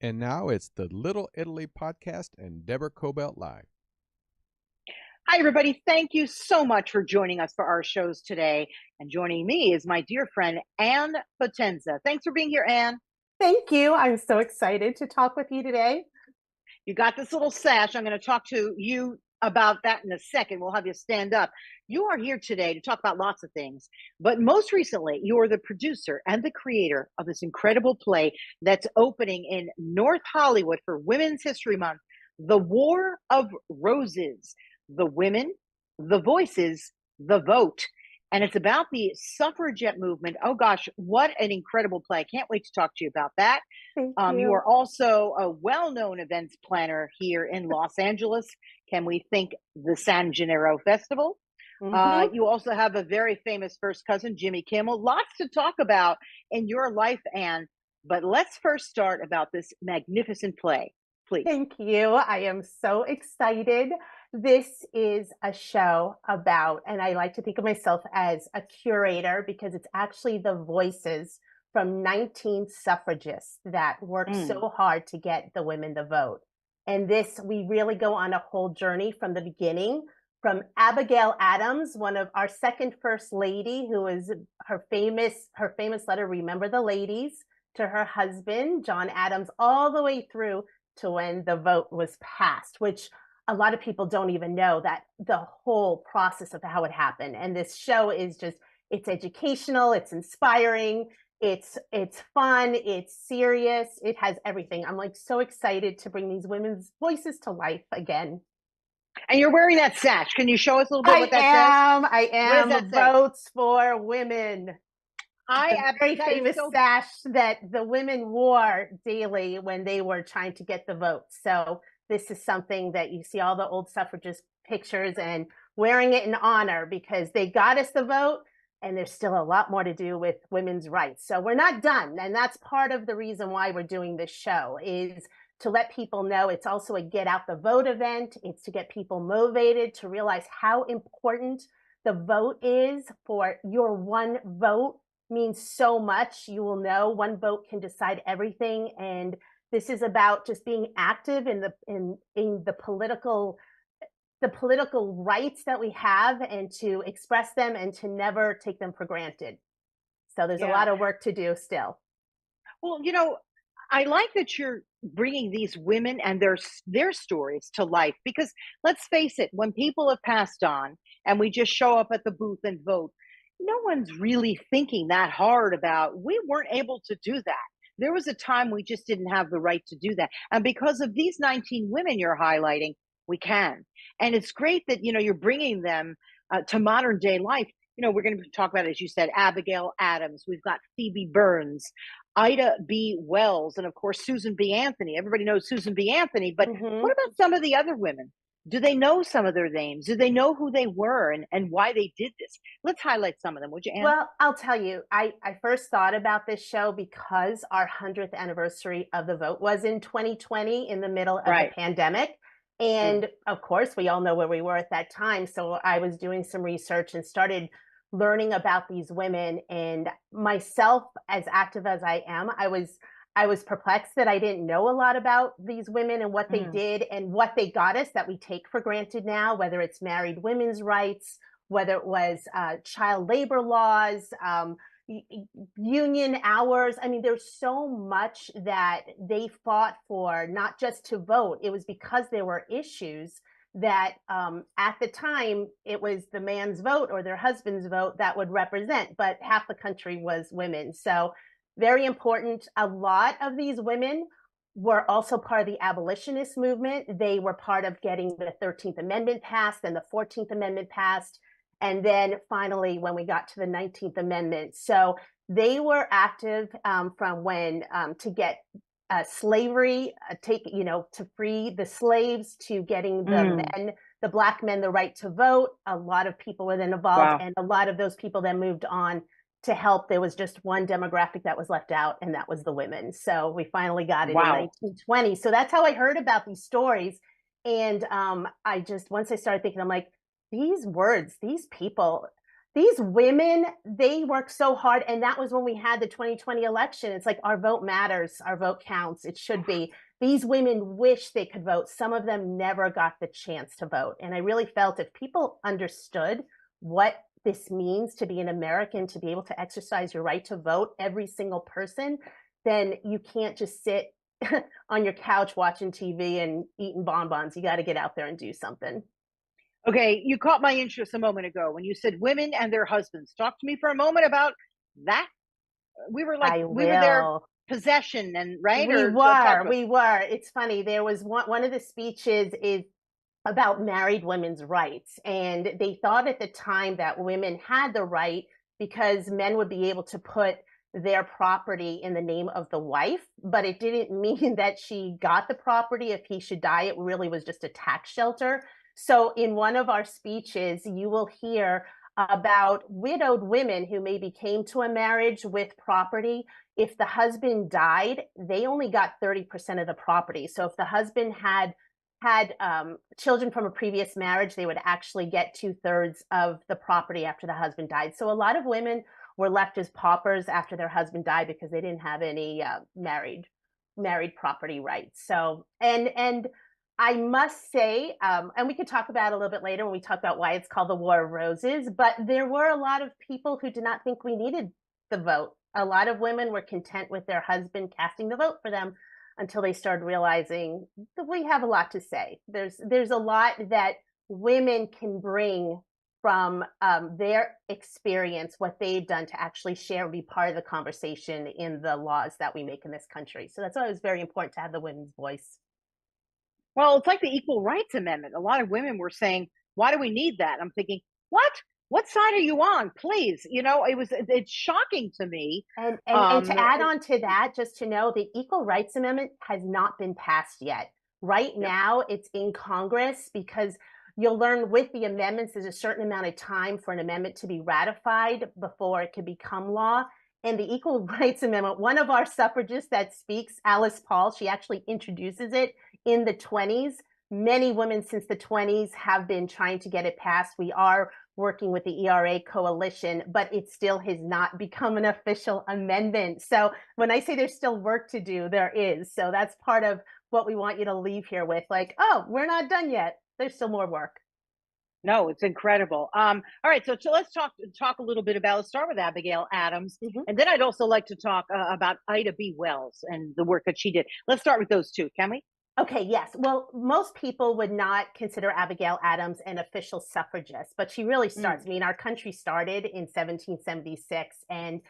And now it's the Little Italy podcast and Deborah Cobelt Live. Hi, everybody. Thank you so much for joining us for our shows today. And joining me is my dear friend, Anne Potenza. Thanks for being here, Anne. Thank you. I'm so excited to talk with you today. You got this little sash. I'm going to talk to you about that in a second. We'll have you stand up. You are here today to talk about lots of things. But most recently, you are the producer and the creator of this incredible play that's opening in North Hollywood for Women's History Month, The War of Roses. The women, the voices, the vote. And it's about the suffragette movement. Oh gosh, what an incredible play. Can't wait to talk to you about that. Thank You are also a well-known events planner here in Los Angeles. Can we thank the San Gennaro Festival? You also have a very famous first cousin, Jimmy Kimmel. Lots to talk about in your life, Anne. But let's first start about this magnificent play, please. Thank you. I am so excited. This is a show about, and I like to think of myself as a curator because it's actually the voices from 19 suffragists that worked so hard to get the women the vote. And this, we really go on a whole journey from the beginning, from Abigail Adams, one of our second first lady, who is her famous letter, Remember the Ladies, to her husband, John Adams, all the way through to when the vote was passed, which a lot of people don't even know that the whole process of how it happened. And this show is just, it's educational, it's inspiring, it's fun, it's serious, it has everything. I'm like so excited to bring these women's voices to life again. And you're wearing that sash. Can you show us a little bit what that says? I am. Votes for Women. A very famous sash that the women wore daily when they were trying to get the vote. So this is something that you see all the old suffragist pictures and wearing it in honor because they got us the vote and there's still a lot more to do with women's rights. So we're not done. And that's part of the reason why we're doing this show is to let people know it's also a get out the vote event. It's to get people motivated to realize how important the vote is. For your one vote means so much. You will know one vote can decide everything. And this is about just being active in the political rights that we have and to express them and to never take them for granted. So there's a lot of work to do still. Well, I like that you're bringing these women and their stories to life because let's face it, when people have passed on and we just show up at the booth and vote, no one's really thinking that hard about, we weren't able to do that. There was a time we just didn't have the right to do that. And because of these 19 women you're highlighting, we can. And it's great that, you're bringing them to modern day life. We're going to talk about, as you said, Abigail Adams. We've got Phoebe Burns, Ida B. Wells, and of course, Susan B. Anthony. Everybody knows Susan B. Anthony, but what about some of the other women? Do they know some of their names? Do they know who they were and why they did this? Let's highlight some of them, would you, Anne? Well, I'll tell you, I first thought about this show because our 100th anniversary of the vote was in 2020 in the middle of the pandemic. And of course, we all know where we were at that time. So I was doing some research and started learning about these women. And myself, as active as I am, I was perplexed that I didn't know a lot about these women and what they did and what they got us that we take for granted now, whether it's married women's rights, whether it was child labor laws, union hours. I mean, there's so much that they fought for, not just to vote. It was because there were issues that at the time it was the man's vote or their husband's vote that would represent, but half the country was women. So very important. A lot of these women were also part of the abolitionist movement. They were part of getting the 13th Amendment passed and the 14th Amendment passed. And then finally, when we got to the 19th Amendment. So they were active from when to get slavery, to free the slaves, to getting the Black men, the right to vote. A lot of people were then involved, and a lot of those people then moved on to help. There was just one demographic that was left out, and that was the women. So we finally got it in 1920. So that's how I heard about these stories. And once I started thinking, I'm like, these words, these people, these women, they work so hard. And that was when we had the 2020 election. It's like, our vote matters, our vote counts. It should be. These women wish they could vote. Some of them never got the chance to vote. And I really felt if people understood what this means to be an American, to be able to exercise your right to vote, every single person, then you can't just sit on your couch watching TV and eating bonbons. You got to get out there and do something. Okay, you caught my interest a moment ago when you said women and their husbands. Talk to me for a moment about that. We were their possession, and right? We were. It's funny. There was one of the speeches is about married women's rights. And they thought at the time that women had the right because men would be able to put their property in the name of the wife, but it didn't mean that she got the property. If he should die, it really was just a tax shelter. So in one of our speeches, you will hear about widowed women who maybe came to a marriage with property. If the husband died, they only got 30% of the property. So if the husband had children from a previous marriage, they would actually get 2/3 of the property after the husband died. So a lot of women were left as paupers after their husband died because they didn't have any married property rights. So, and I must say, and we could talk about it a little bit later when we talk about why it's called the War of Roses, but there were a lot of people who did not think we needed the vote. A lot of women were content with their husband casting the vote for them until they started realizing that we have a lot to say. There's a lot that women can bring from their experience, what they've done to actually share and be part of the conversation in the laws that we make in this country. So that's why it was very important to have the women's voice. Well, it's like the Equal Rights Amendment. A lot of women were saying, why do we need that? I'm thinking, what? What side are you on? Please. It's shocking to me. And to add on to that, just to know, the Equal Rights Amendment has not been passed yet. Right now, it's in Congress, because you'll learn with the amendments, there's a certain amount of time for an amendment to be ratified before it can become law. And the Equal Rights Amendment, one of our suffragists that speaks, Alice Paul, she actually introduces it in the 20s. Many women since the 20s have been trying to get it passed. We are working with the ERA coalition, but it still has not become an official amendment. So when I say there's still work to do, there is. So that's part of what we want you to leave here with, like, oh, we're not done yet. There's still more work. No, it's incredible. All right, so let's talk a little bit about. Let's start with Abigail Adams, and then I'd also like to talk about Ida B. Wells and the work that she did. Let's start with those two, can we? Okay, yes. Well, most people would not consider Abigail Adams an official suffragist, but she really starts. I mean, our country started in 1776, and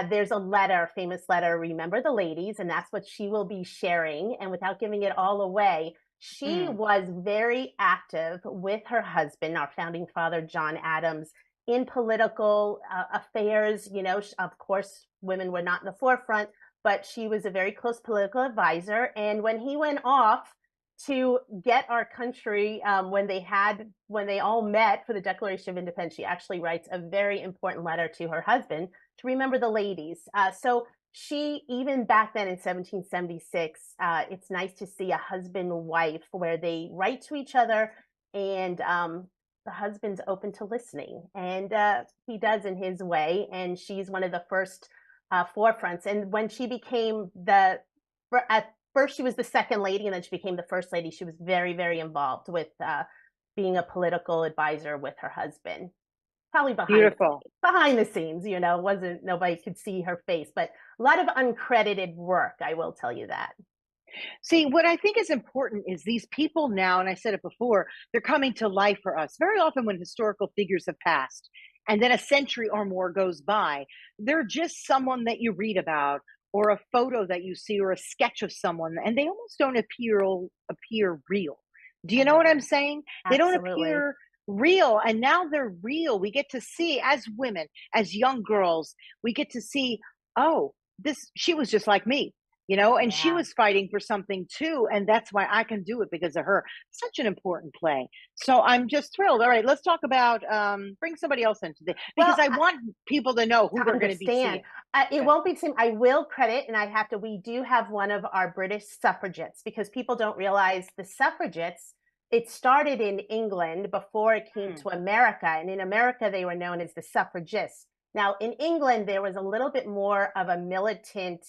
there's a letter, famous letter, Remember the Ladies, and that's what she will be sharing. And without giving it all away, she was very active with her husband, our founding father, John Adams, in political affairs. You know, of course, women were not in the forefront, but she was a very close political advisor. And when he went off to get our country, when they all met for the Declaration of Independence, she actually writes a very important letter to her husband to remember the ladies. So she, even back then in 1776, it's nice to see a husband and wife where they write to each other, and the husband's open to listening, and he does in his way. And she's one of the first forefronts. And when she became at first she was the second lady, and then she became the first lady, she was very, very involved with being a political advisor with her husband. Probably behind the scenes, you know, nobody could see her face, but a lot of uncredited work, I will tell you that. See, what I think is important is these people now, and I said it before, they're coming to life for us. Very often when historical figures have passed and then a century or more goes by, they're just someone that you read about, or a photo that you see, or a sketch of someone, and they almost don't appear real. Do you know what I'm saying? Absolutely. They don't appear real, and now they're real. We get to see, as women, as young girls, we get to see, oh, she was just like me, you know, and she was fighting for something too, and that's why I can do it, because of her. Such an important play. So I'm just thrilled. All right, let's talk about bring somebody else into this, because I want people to know who we're going to be seeing. It won't be the same. I will credit, and we do have one of our British suffragettes, because people don't realize the suffragettes it started in England before it came to America. And in America, they were known as the suffragists. Now, in England, there was a little bit more of a militant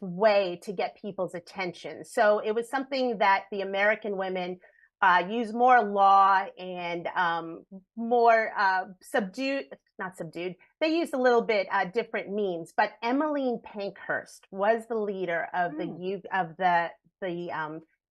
way to get people's attention. So it was something that the American women used more law and more not subdued. They used a little bit different means. But Emmeline Pankhurst was the leader of the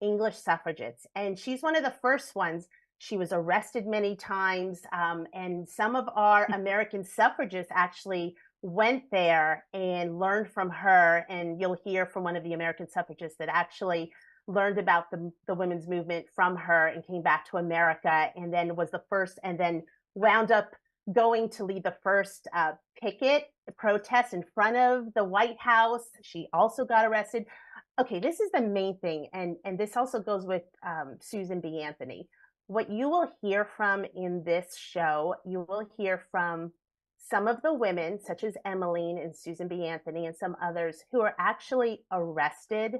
English suffragettes, and she's one of the first ones. She was arrested many times, and some of our American suffragists actually went there and learned from her. And you'll hear from one of the American suffragists that actually learned about the women's movement from her and came back to America, and then was the first, and then wound up going to lead the first picket protest in front of the White House. She also got arrested. Okay, this is the main thing, and this also goes with Susan B. Anthony. What you will hear from in this show, you will hear from some of the women, such as Emmeline and Susan B. Anthony and some others, who are actually arrested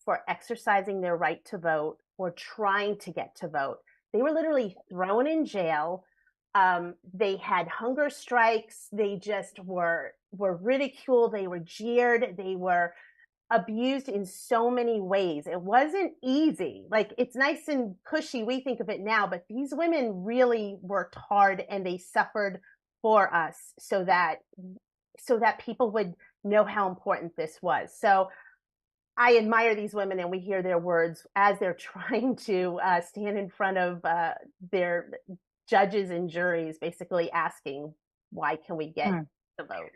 for exercising their right to vote or trying to get to vote. They were literally thrown in jail. They had hunger strikes. They just were ridiculed. They were jeered. They were abused in so many ways. It wasn't easy. Like, it's nice and cushy, we think of it now, but these women really worked hard and they suffered for us so that people would know how important this was. So I admire these women, and we hear their words as they're trying to stand in front of their judges and juries, basically asking, why can we get the vote?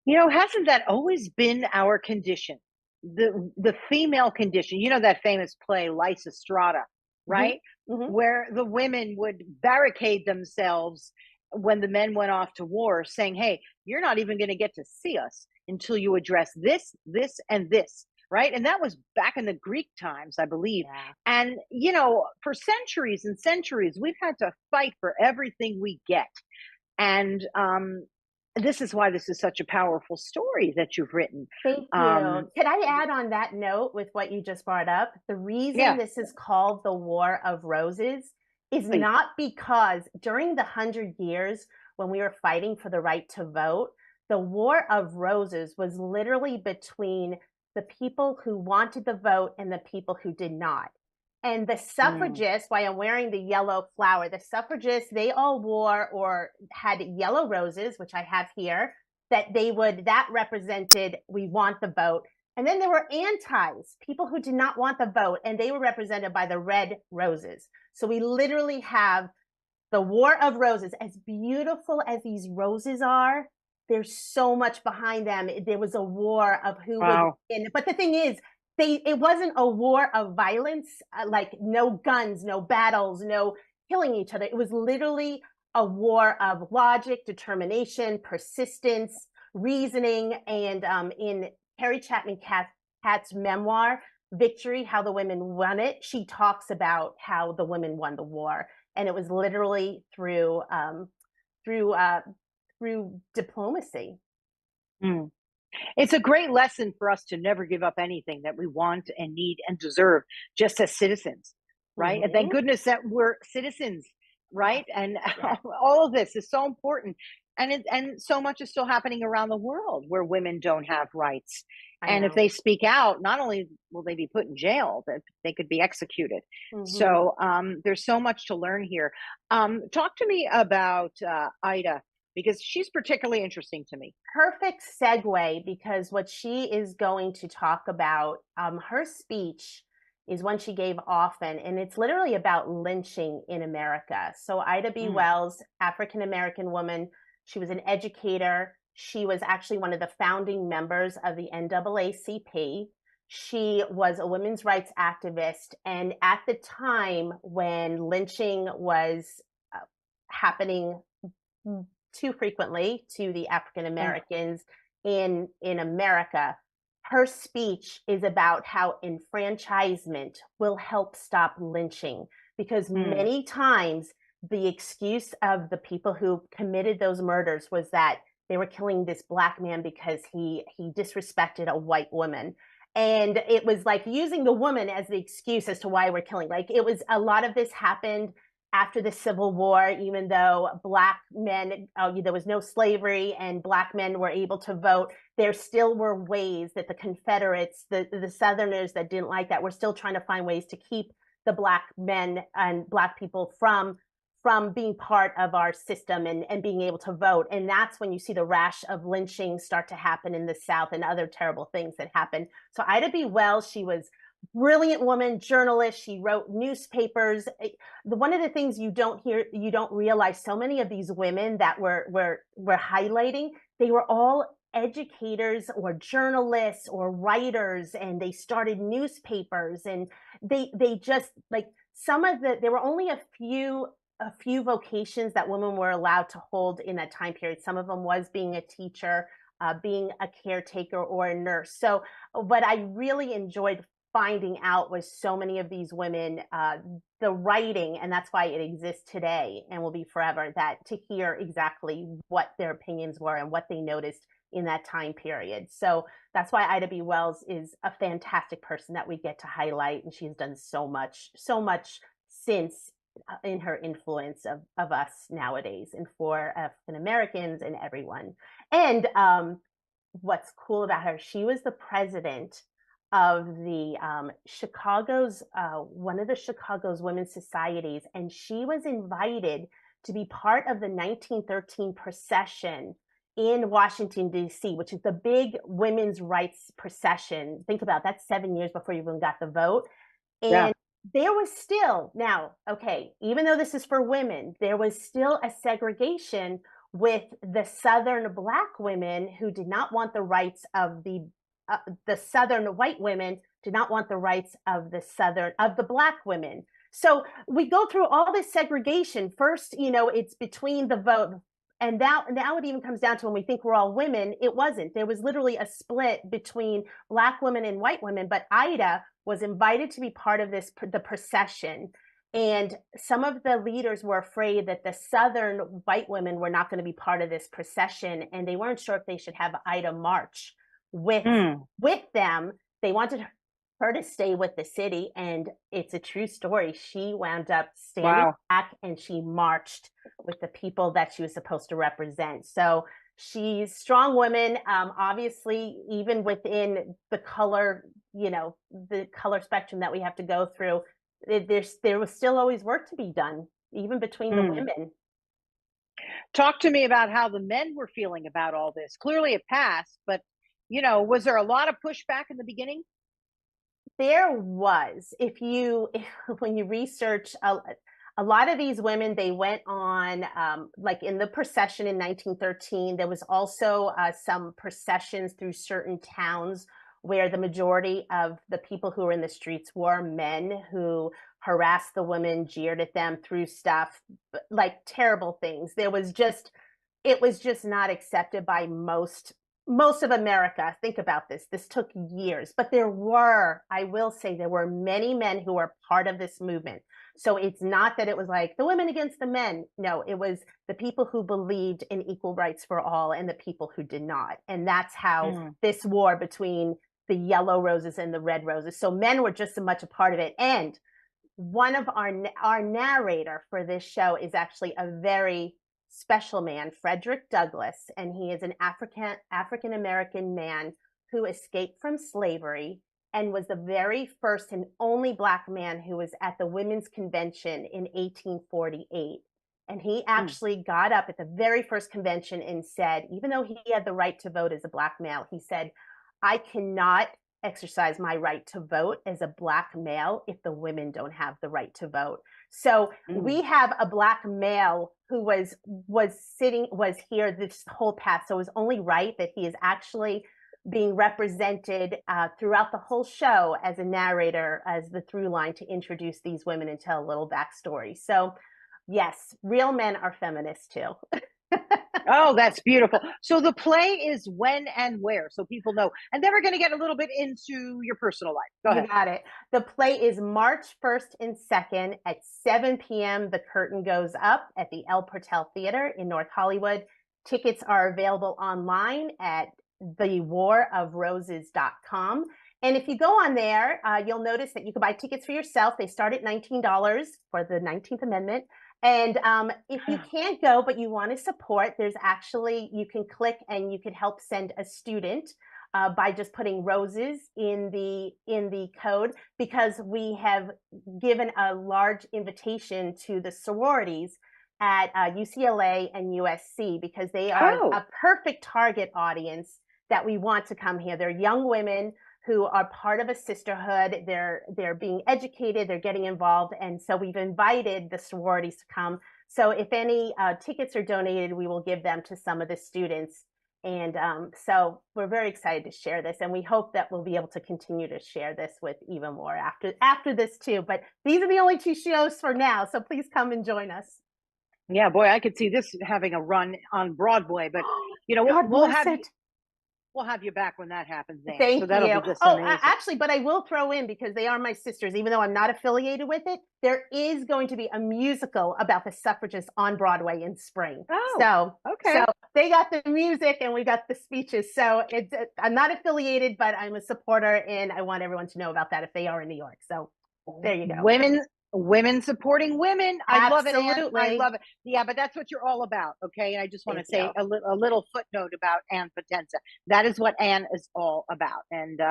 You know, hasn't that always been our condition? The female condition, you know, that famous play Lysistrata, right? Where the women would barricade themselves when the men went off to war, saying, hey, you're not even going to get to see us until you address this, this, and this, right? And that was back in the Greek times, I believe. And, you know, for centuries and centuries, we've had to fight for everything we get. And this is why this is such a powerful story that you've written. Thank you. Could I add on that note with what you just brought up? The reason this is called the War of Roses is not because during the 100 years when we were fighting for the right to vote, the War of Roses was literally between the people who wanted the vote and the people who did not. And the suffragists, why I'm wearing the yellow flower, the suffragists, they all wore or had yellow roses, which I have here, that represented, we want the vote. And then there were antis, people who did not want the vote, and they were represented by the red roses. So we literally have the War of Roses. As beautiful as these roses are, there's so much behind them. There was a war of who would win. But the thing is, it wasn't a war of violence, like no guns, no battles, no killing each other. It was literally a war of logic, determination, persistence, reasoning. And in Harry Chapman Catt's memoir, Victory, How the Women Won It, she talks about how the women won the war. And it was literally through diplomacy. It's a great lesson for us to never give up anything that we want and need and deserve, just as citizens, right? And thank goodness that we're citizens, right? And all of this is so important. And so much is still happening around the world where women don't have rights. And if they speak out, not only will they be put in jail, but they could be executed. So there's so much to learn here. Talk to me about Ida, because she's particularly interesting to me. Perfect segue, because what she is going to talk about, her speech is one she gave often, and it's literally about lynching in America. So Ida B. Wells, African-American woman, she was an educator. She was actually one of the founding members of the NAACP. She was a women's rights activist. And at the time when lynching was happening too frequently to the African Americans in America, her speech is about how enfranchisement will help stop lynching, because many times the excuse of the people who committed those murders was that they were killing this Black man because he disrespected a white woman. And it was like using the woman as the excuse as to why we're killing. Like, it was, a lot of this happened after the Civil War, even though Black men, there was no slavery and Black men were able to vote, there still were ways that the Confederates, the Southerners that didn't like that, were still trying to find ways to keep the Black men and Black people from being part of our system and being able to vote. And that's when you see the rash of lynching start to happen in the South and other terrible things that happen. So Ida B. Wells, she was brilliant woman, journalist. She wrote newspapers. One of the things you don't realize, so many of these women that we're highlighting, they were all educators or journalists or writers, and they started newspapers, and they just, like, there were only a few vocations that women were allowed to hold in that time period. Some of them was being a teacher, being a caretaker, or a nurse. So what I really enjoyed finding out was so many of these women, the writing, and that's why it exists today and will be forever, that to hear exactly what their opinions were and what they noticed in that time period. So that's why Ida B. Wells is a fantastic person that we get to highlight, and she's done so much since in her influence of us nowadays, and for African Americans and everyone. And what's cool about her, she was the president of the one of the Chicago's women's societies, and she was invited to be part of the 1913 procession in Washington, D.C., which is the big women's rights procession. Think about that, 7 years before you even got the vote. And there was still, now, okay, even though this is for women, there was still a segregation with the Southern Black women who did not want the rights of the Southern white women, did not want the rights of the Black women. So we go through all this segregation. First, it's between the vote. And now it even comes down to, when we think we're all women, it wasn't. There was literally a split between Black women and white women. But Ida was invited to be part of the procession. And some of the leaders were afraid that the Southern white women were not going to be part of this procession, and they weren't sure if they should have Ida march with them. They wanted her to stay with the city, and it's a true story. She wound up standing back, and she marched with the people that she was supposed to represent. So she's a strong woman. Obviously, even within the color, the color spectrum that we have to go through, there was still always work to be done, even between the women. Talk to me about how the men were feeling about all this. Clearly it passed, but was there a lot of pushback in the beginning? There was. When you research a lot of these women, they went on, like in the procession in 1913, there was also some processions through certain towns where the majority of the people who were in the streets were men who harassed the women, jeered at them, threw stuff, like terrible things. It was just not accepted by most of America. Think about this. This took years, but I will say there were many men who were part of this movement. So it's not that it was like the women against the men. No, it was the people who believed in equal rights for all and the people who did not. And that's how this war between the yellow roses and the red roses. So men were just as much a part of it. And one of our narrator for this show is actually a very special man, Frederick Douglass, and he is an African American man who escaped from slavery and was the very first and only Black man who was at the Women's Convention in 1848. And he actually got up at the very first convention and said, even though he had the right to vote as a Black male, he said, I cannot exercise my right to vote as a Black male if the women don't have the right to vote. So we have a Black male who was here this whole path. So it was only right that he is actually being represented throughout the whole show as a narrator, as the through line to introduce these women and tell a little backstory. So yes, real men are feminists too. Oh, that's beautiful. So the play is when and where, so people know. And then we're going to get a little bit into your personal life. Go ahead. You got it. The play is March 1st and 2nd at 7 p.m. The curtain goes up at the El Portal Theater in North Hollywood. Tickets are available online at thewarofroses.com. And if you go on there, you'll notice that you can buy tickets for yourself. They start at $19 for the 19th Amendment. And if you can't go, but you want to support, there's actually, you can click and you can help send a student by just putting roses in the code, because we have given a large invitation to the sororities at UCLA and USC, because they are a perfect target audience that we want to come here. They're young women who are part of a sisterhood. They're being educated, they're getting involved. And so we've invited the sororities to come. So if any tickets are donated, we will give them to some of the students. And so we're very excited to share this. And we hope that we'll be able to continue to share this with even more after this too. But these are the only 2 shows for now. So please come and join us. Yeah, boy, I could see this having a run on Broadway, but you know, we'll have you back when that happens, Anne. Thank so that'll you. Be just amazing. Actually, but I will throw in, because they are my sisters, even though I'm not affiliated with it, there is going to be a musical about the suffragists on Broadway in spring. So they got the music and we got the speeches. So I'm not affiliated, but I'm a supporter, and I want everyone to know about that if they are in New York. So there you go. Women supporting women. I love it, Anne. I love it. Yeah, but that's what you're all about, okay? And I just want to say a little footnote about Anne Potenza. That is what Anne is all about. And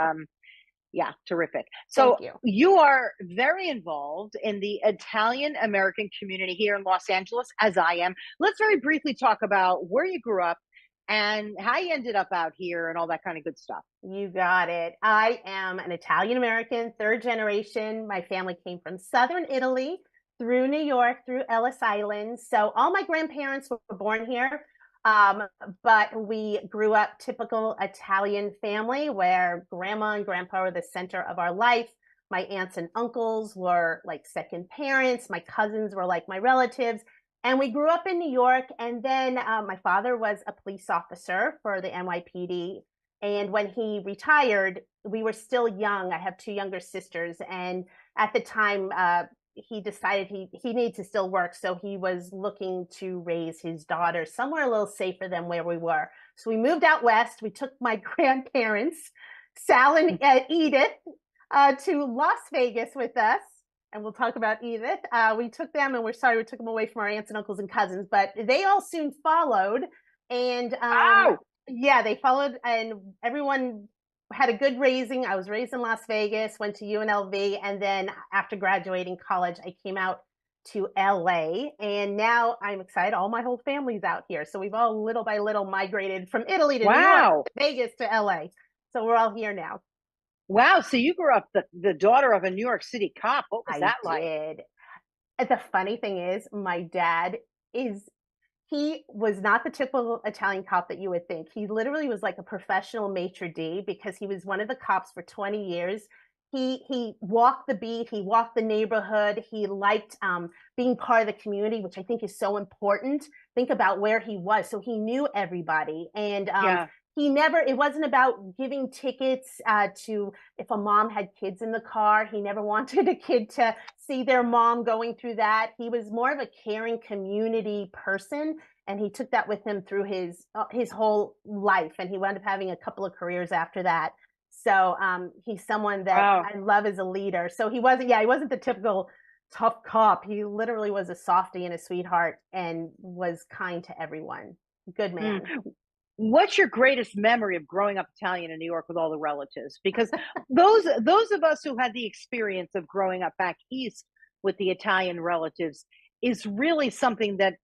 yeah, terrific. So you are very involved in the Italian American community here in Los Angeles, as I am. Let's very briefly talk about where you grew up and how you ended up out here and all that kind of good stuff. You got it. I am an Italian American, 3rd generation. My family came from Southern Italy through New York, through Ellis Island. So all my grandparents were born here. But we grew up typical Italian family where grandma and grandpa were the center of our life. My aunts and uncles were like second parents. My cousins were like my relatives. And we grew up in New York. And then my father was a police officer for the NYPD. And when he retired, we were still young. I have 2 younger sisters. And at the time, he decided he needed to still work. So he was looking to raise his daughter somewhere a little safer than where we were. So we moved out west. We took my grandparents, Sal and Edith, to Las Vegas with us. And we'll talk about Edith. We took them, and we're sorry we took them away from our aunts and uncles and cousins, but they all soon followed. And yeah, they followed, and everyone had a good raising. I was raised in Las Vegas, went to UNLV, and then after graduating college, I came out to LA, and now I'm excited. All my whole family's out here. So we've all little by little migrated from Italy to New York, to Vegas to LA. So we're all here now. Wow. So you grew up the daughter of a New York City cop. What was that like? I did. The funny thing is, my dad he was not the typical Italian cop that you would think. He literally was like a professional maitre d', because he was one of the cops for 20 years. He walked the beat, he walked the neighborhood. He liked being part of the community, which I think is so important. Think about where he was. So he knew everybody. And it wasn't about giving tickets to if a mom had kids in the car. He never wanted a kid to see their mom going through that. He was more of a caring community person, and he took that with him through his whole life. And he wound up having a couple of careers after that. So he's someone that I love as a leader. So he wasn't the typical tough cop. He literally was a softie and a sweetheart, and was kind to everyone. Good man. What's your greatest memory of growing up Italian in New York with all the relatives? Because those of us who had the experience of growing up back east with the Italian relatives is really something that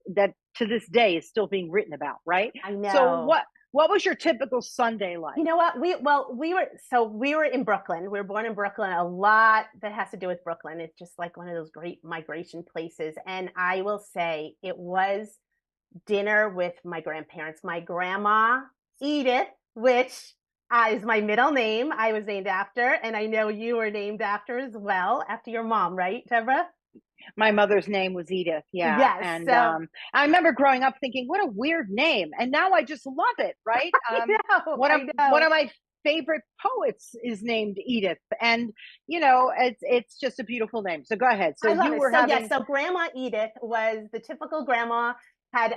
to this day is still being written about, right? I know. So what was your typical Sunday like? You know what? We were in Brooklyn. We were born in Brooklyn. A lot that has to do with Brooklyn. It's just like one of those great migration places. And I will say it was dinner with my grandparents. My grandma, Edith, which is my middle name, I was named after, and I know you were named after as well, after your mom, right, Deborah? My mother's name was Edith. Yeah. Yes. And I remember growing up thinking, what a weird name. And now I just love it, right? I know. One of my favorite poets is named Edith. And, it's just a beautiful name. So go ahead. So so Grandma Edith was the typical grandma, had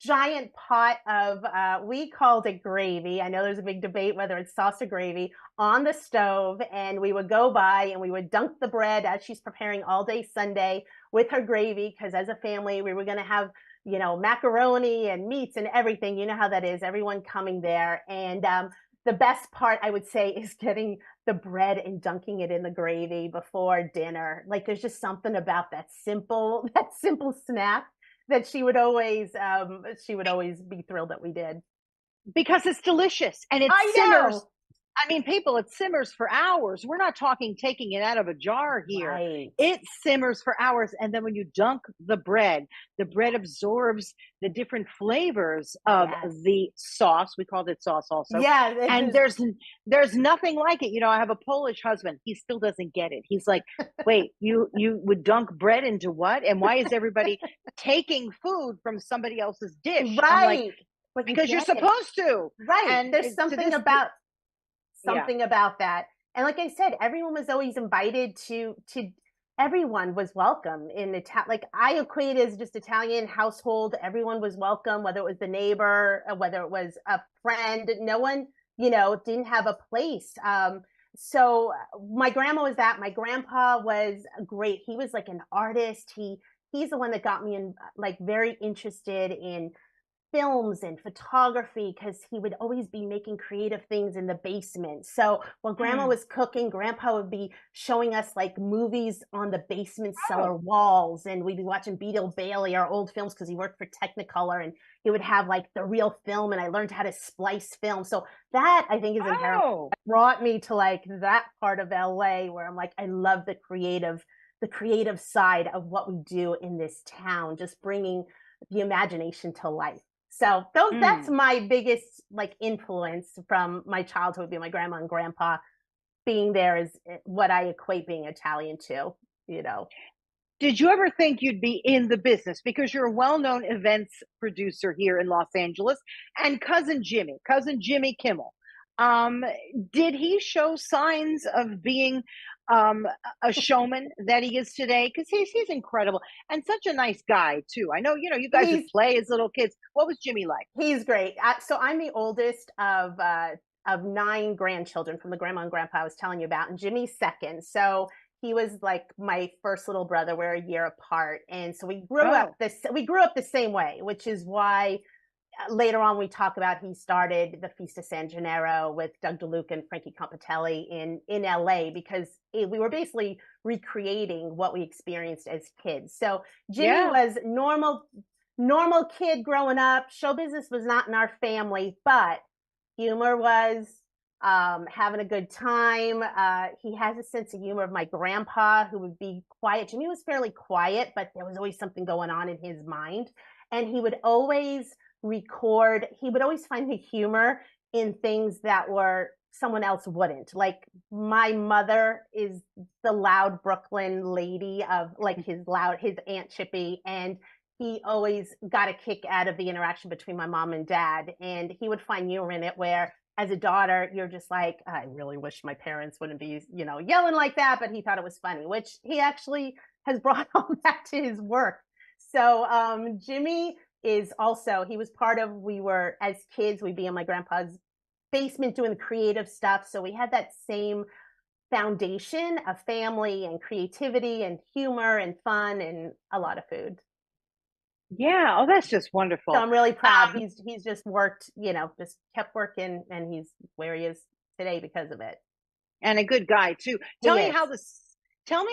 giant pot of, we called it gravy. I know there's a big debate whether it's sauce or gravy on the stove. And we would go by and we would dunk the bread as she's preparing all day Sunday with her gravy. Because as a family, we were going to have, you know, macaroni and meats and everything. You know how that is, everyone coming there. And the best part, I would say, is getting the bread and dunking it in the gravy before dinner. Like, there's just something about that simple snack that she would always be thrilled that we did. Because it's delicious and it simmers. I mean, people, it simmers for hours. We're not talking taking it out of a jar here. Right. It simmers for hours. And then when you dunk the bread absorbs the different flavors of the sauce. We called it sauce also. Yeah. And there's nothing like it. You know, I have a Polish husband. He still doesn't get it. He's like, wait, you would dunk bread into what? And why is everybody taking food from somebody else's dish? Right. I'm like, because you're supposed to. Right. And there's something about that. And like I said, everyone was always invited to everyone was welcome in like I equate as just Italian household. Everyone was welcome, whether it was the neighbor, whether it was a friend. No one, you know, didn't have a place. So my grandma was that. My grandpa was great. He was like an artist. He's the one that got me in, like, very interested in films and photography, because he would always be making creative things in the basement. So when grandma was cooking, grandpa would be showing us like movies on the basement cellar walls, and we'd be watching Beadle Bailey, our old films, because he worked for Technicolor, and he would have like the real film, and I learned how to splice film. So that, I think, is inherent. That brought me to like that part of LA where I'm like, I love the creative side of what we do in this town, just bringing the imagination to life. So that's my biggest like influence from my childhood, would be my grandma and grandpa. Being there is what I equate being Italian to, you know. Did you ever think you'd be in the business? Because you're a well-known events producer here in Los Angeles, and cousin Jimmy Kimmel. Did he show signs of being a showman that he is today? Because he's incredible and such a nice guy too. I know, you know, you guys would play as little kids. What was Jimmy like? He's great. So I'm the oldest of 9 grandchildren from the grandma and grandpa I was telling you about, and Jimmy's second. So he was like my first little brother. We're a year apart, and so we grew up the same way, which is why later on we talk about he started the Feast of San Gennaro with Doug DeLuca and Frankie Compatelli in LA, because we were basically recreating what we experienced as kids. So Jimmy was normal kid growing up. Show business was not in our family, but humor was, having a good time. He has a sense of humor of my grandpa, who would be quiet. Jimmy was fairly quiet, but there was always something going on in his mind. And he would always record. He would always find the humor in things that were someone else wouldn't. Like, my mother is the loud Brooklyn lady of like his Aunt Chippy, and he always got a kick out of the interaction between my mom and dad, and he would find humor in it, where as a daughter you're just like, I really wish my parents wouldn't be, you know, yelling like that, but he thought it was funny, which he actually has brought all that to his work. So Jimmy is also, he was part of, we were, as kids, we'd be in my grandpa's basement doing the creative stuff. So we had that same foundation of family and creativity and humor and fun and a lot of food. Yeah. Oh, that's just wonderful. So I'm really proud. He's just worked, you know, just kept working, and he's where he is today because of it. And a good guy too. Tell me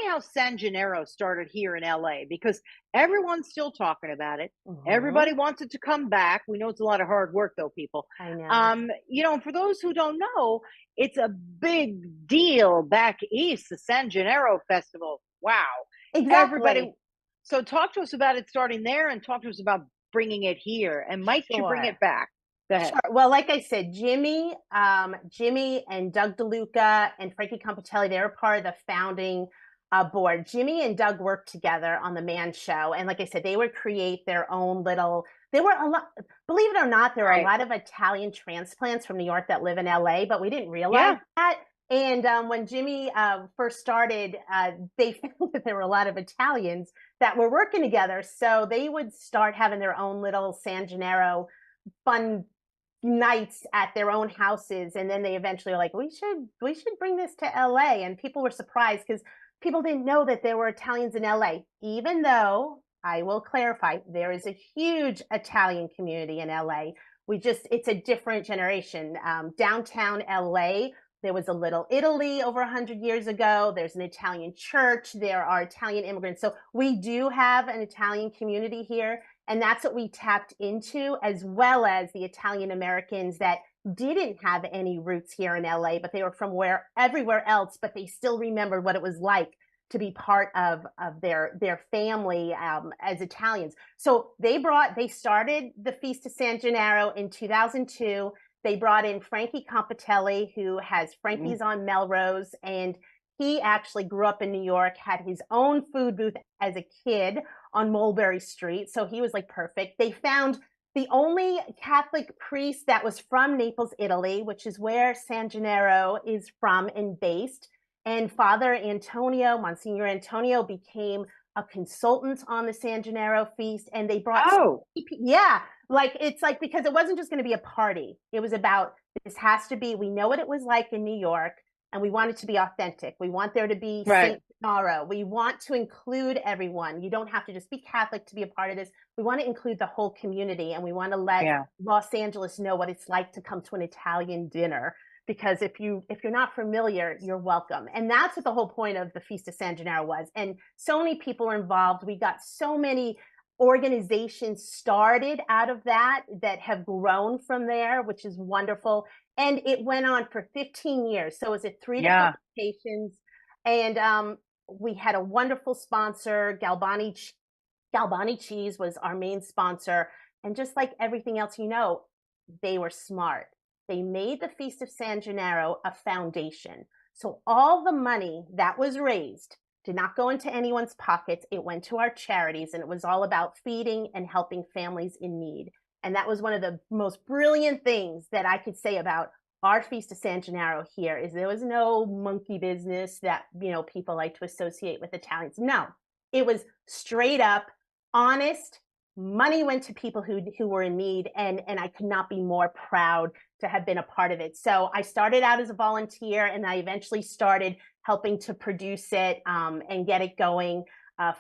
how San Gennaro started here in LA, because everyone's still talking about it. Everybody wants it to come back. We know it's a lot of hard work though, people. I know. You know, for those who don't know, it's a big deal back east, the San Gennaro Festival. Wow. Exactly. So talk to us about it starting there, and talk to us about bringing it here. And might you bring it back? Go ahead. Sure. Well, like I said, Jimmy and Doug DeLuca and Frankie Compatelli, they were part of the founding board. Jimmy and Doug worked together on the Man Show. And like I said, they would create their own little, there were a lot, believe it or not, there are a lot of Italian transplants from New York that live in LA, but we didn't realize that. And when Jimmy first started, they found that there were a lot of Italians that were working together. So they would start having their own little San Gennaro fun nights at their own houses, and then they eventually were like, we should bring this to LA. And people were surprised because people didn't know that there were Italians in LA, even though I will clarify there is a huge Italian community in LA. It's a different generation. Downtown LA, there was a Little Italy over 100 years ago. There's an Italian church. There are Italian immigrants. So we do have an Italian community here. And that's what we tapped into, as well as the Italian Americans that didn't have any roots here in LA, but they were from everywhere else, but they still remembered what it was like to be part of their family as Italians. So they started the Feast of San Gennaro in 2002. They brought in Frankie Compitelli, who has Frankie's on Melrose, and he actually grew up in New York, had his own food booth as a kid on Mulberry Street. So he was like perfect. They found the only Catholic priest that was from Naples, Italy, which is where San Gennaro is from and based. And Father Antonio, Monsignor Antonio, became a consultant on the San Gennaro feast. And they brought, it's like, because it wasn't just going to be a party. It was about, this has to be, we know what it was like in New York, and we want it to be authentic. We want there to be Saint Gennaro. We want to include everyone. You don't have to just be Catholic to be a part of this. We want to include the whole community, and we want to let Los Angeles know what it's like to come to an Italian dinner. Because if you're not familiar, you're welcome. And that's what the whole point of the Feast of San Gennaro was. And so many people were involved. We got so many organizations started out of that have grown from there, which is wonderful. And it went on for 15 years. So it was at 3 different locations. And we had a wonderful sponsor. Galbani Cheese was our main sponsor. And just like everything else, they were smart. They made the Feast of San Gennaro a foundation. So all the money that was raised did not go into anyone's pockets. It went to our charities, and it was all about feeding and helping families in need. And that was one of the most brilliant things that I could say about our Feast of San Gennaro here, is there was no monkey business that, people like to associate with Italians. No, it was straight up, honest. Money went to people who were in need, and I could not be more proud to have been a part of it. So I started out as a volunteer, and I eventually started helping to produce it and get it going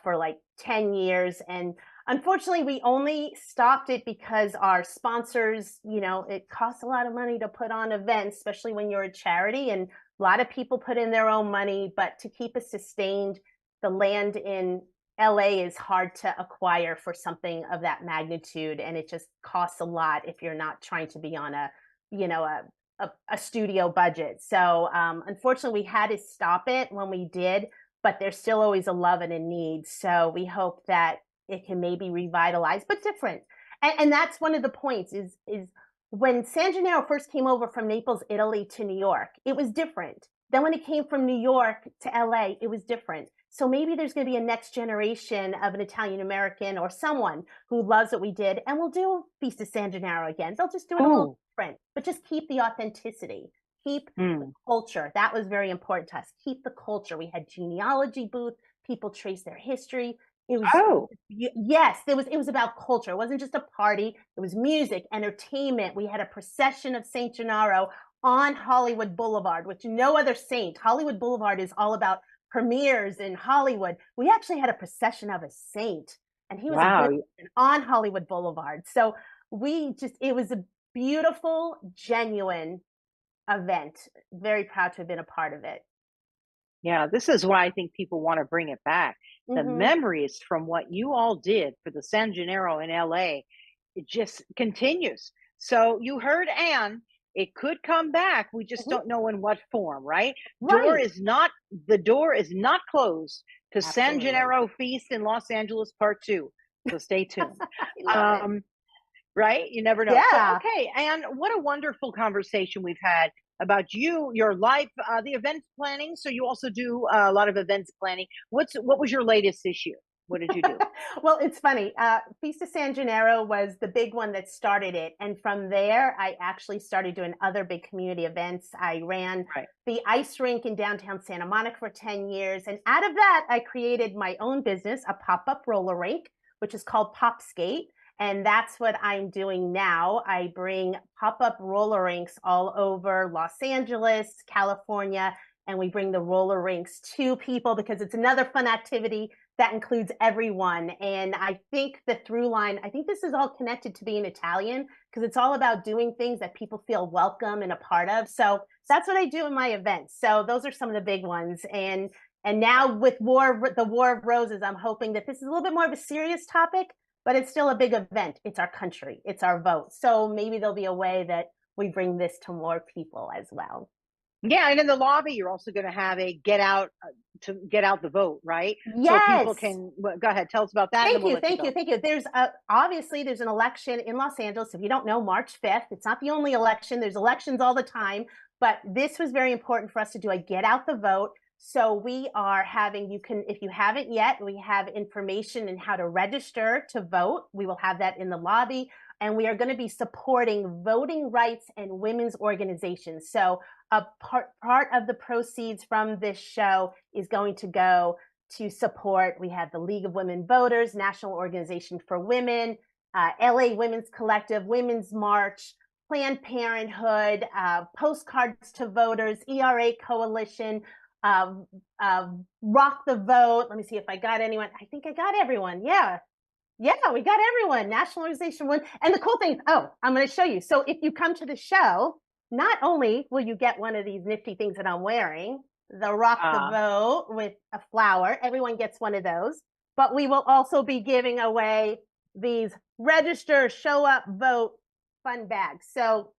for like 10 years. And unfortunately, we only stopped it because our sponsors, it costs a lot of money to put on events, especially when you're a charity, and a lot of people put in their own money. But to keep it sustained, the land in LA is hard to acquire for something of that magnitude, and it just costs a lot if you're not trying to be on a studio budget. So unfortunately, we had to stop it when we did, but there's still always a love and a need. So we hope that it can maybe revitalize, but different. And that's one of the points is when San Gennaro first came over from Naples, Italy to New York, it was different. Then when it came from New York to LA, it was different. So maybe there's going to be a next generation of an Italian American or someone who loves what we did, and we'll do Feast of San Gennaro again. They'll just do it a little different, but just keep the authenticity, keep the culture. That was very important to us. Keep the culture. We had genealogy booth. People trace their history. It was yes, it was about culture. It wasn't just a party. It was music, entertainment. We had a procession of Saint Gennaro on Hollywood Boulevard, which no other saint. Hollywood Boulevard is all about premieres in Hollywood. We actually had a procession of a saint, and he was on Hollywood Boulevard. So it was a beautiful, genuine event. Very proud to have been a part of it. Yeah, this is why I think people want to bring it back. The memories from what you all did for the San Gennaro in LA, it just continues. So you heard Anne. It could come back. We just don't know in what form, right? The door is not closed to San Gennaro Feast in Los Angeles Part 2. So stay tuned. Right? You never know. Yeah. So, okay, Anne, what a wonderful conversation we've had about you, your life, the event planning. So you also do a lot of events planning. What was your latest issue? What did you do? Well, it's funny. Feast of San Gennaro was the big one that started it. And from there, I actually started doing other big community events. I ran the ice rink in downtown Santa Monica for 10 years. And out of that, I created my own business, a pop-up roller rink, which is called Pop Skate. And that's what I'm doing now. I bring pop-up roller rinks all over Los Angeles, California, and we bring the roller rinks to people because it's another fun activity that includes everyone. And I think the through line, I think this is all connected to being Italian because it's all about doing things that people feel welcome and a part of. So that's what I do in my events. So those are some of the big ones. And now with the War of Roses, I'm hoping that this is a little bit more of a serious topic, but it's still a big event. It's our country. It's our vote. So maybe there'll be a way that we bring this to more people as well. Yeah, and in the lobby, you're also going to have a get out the vote, right? Yes. So people can go ahead, tell us about that. Thank you. There's obviously there's an election in Los Angeles. If you don't know, March 5th. It's not the only election. There's elections all the time, but this was very important for us to do a get out the vote. So we are having, if you haven't yet, we have information on how to register to vote. We will have that in the lobby. And we are going to be supporting voting rights and women's organizations. So a part of the proceeds from this show is going to go to support. We have the League of Women Voters, National Organization for Women, LA Women's Collective, Women's March, Planned Parenthood, Postcards to Voters, ERA Coalition, Rock the Vote. Let me see if I got anyone. I think I got everyone. Yeah, we got everyone. National Organization One. And the cool thing is, I'm going to show you. So if you come to the show, not only will you get one of these nifty things that I'm wearing, the Rock the Vote with a flower, everyone gets one of those, but we will also be giving away these register, show up, vote fun bags. So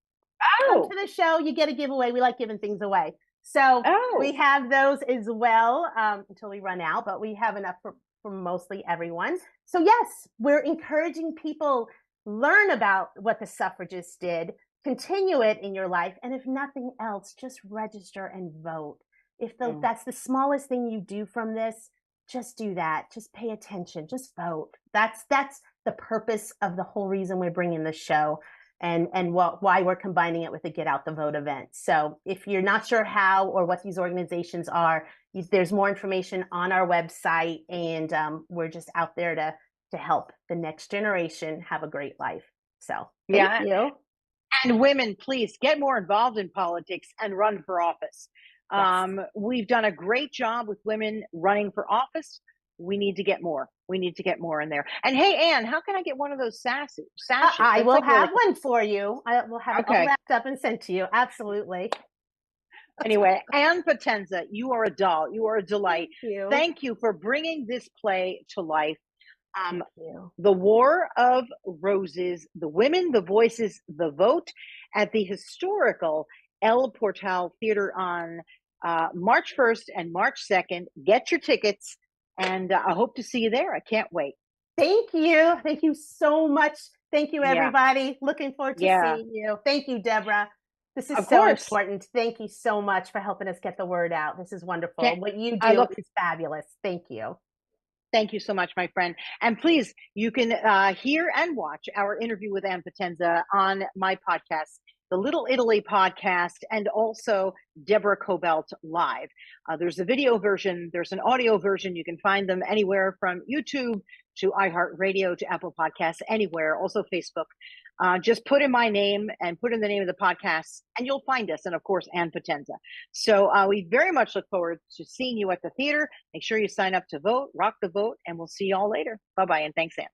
come to the show, you get a giveaway. We like giving things away. So we have those as well until we run out, but we have enough for mostly everyone. So yes, we're encouraging people learn about what the suffragists did, continue it in your life, and if nothing else, just register and vote. If that's the smallest thing you do from this, just do that. Just pay attention. Just vote. That's the purpose of the whole reason we're bringing the show, and why we're combining it with the Get Out the Vote event. So if you're not sure how or what these organizations are, there's more information on our website, and we're just out there to help the next generation have a great life. So thank you. And women, please get more involved in politics and run for office. Yes. We've done a great job with women running for office. We need to get more. We need to get more in there. And hey, Anne, how can I get one of those sashes? I will have one for you. I will have it all wrapped up and sent to you. Absolutely. Anyway, Anne Potenza, you are a doll. You are a delight. Thank you. Thank you for bringing this play to life. The War of Roses, the women, the voices, the vote at the historical El Portal Theater on March 1st and March 2nd. Get your tickets, and I hope to see you there. I can't wait. Thank you. Thank you so much. Thank you, everybody. Looking forward to seeing you. Thank you, Deborah. This is so important. Thank you so much for helping us get the word out. This is wonderful. What you do is fabulous. Thank you. Thank you so much, my friend. And please, you can hear and watch our interview with Anne Potenza on my podcast, the Little Italy podcast, and also Deborah Cobelt Live. There's a video version. There's an audio version. You can find them anywhere from YouTube to iHeartRadio to Apple Podcasts, anywhere, also Facebook. Just put in my name and put in the name of the podcast, and you'll find us. And of course, Anne Potenza. So we very much look forward to seeing you at the theater. Make sure you sign up to vote, rock the vote, and we'll see you all later. Bye-bye, and thanks, Anne.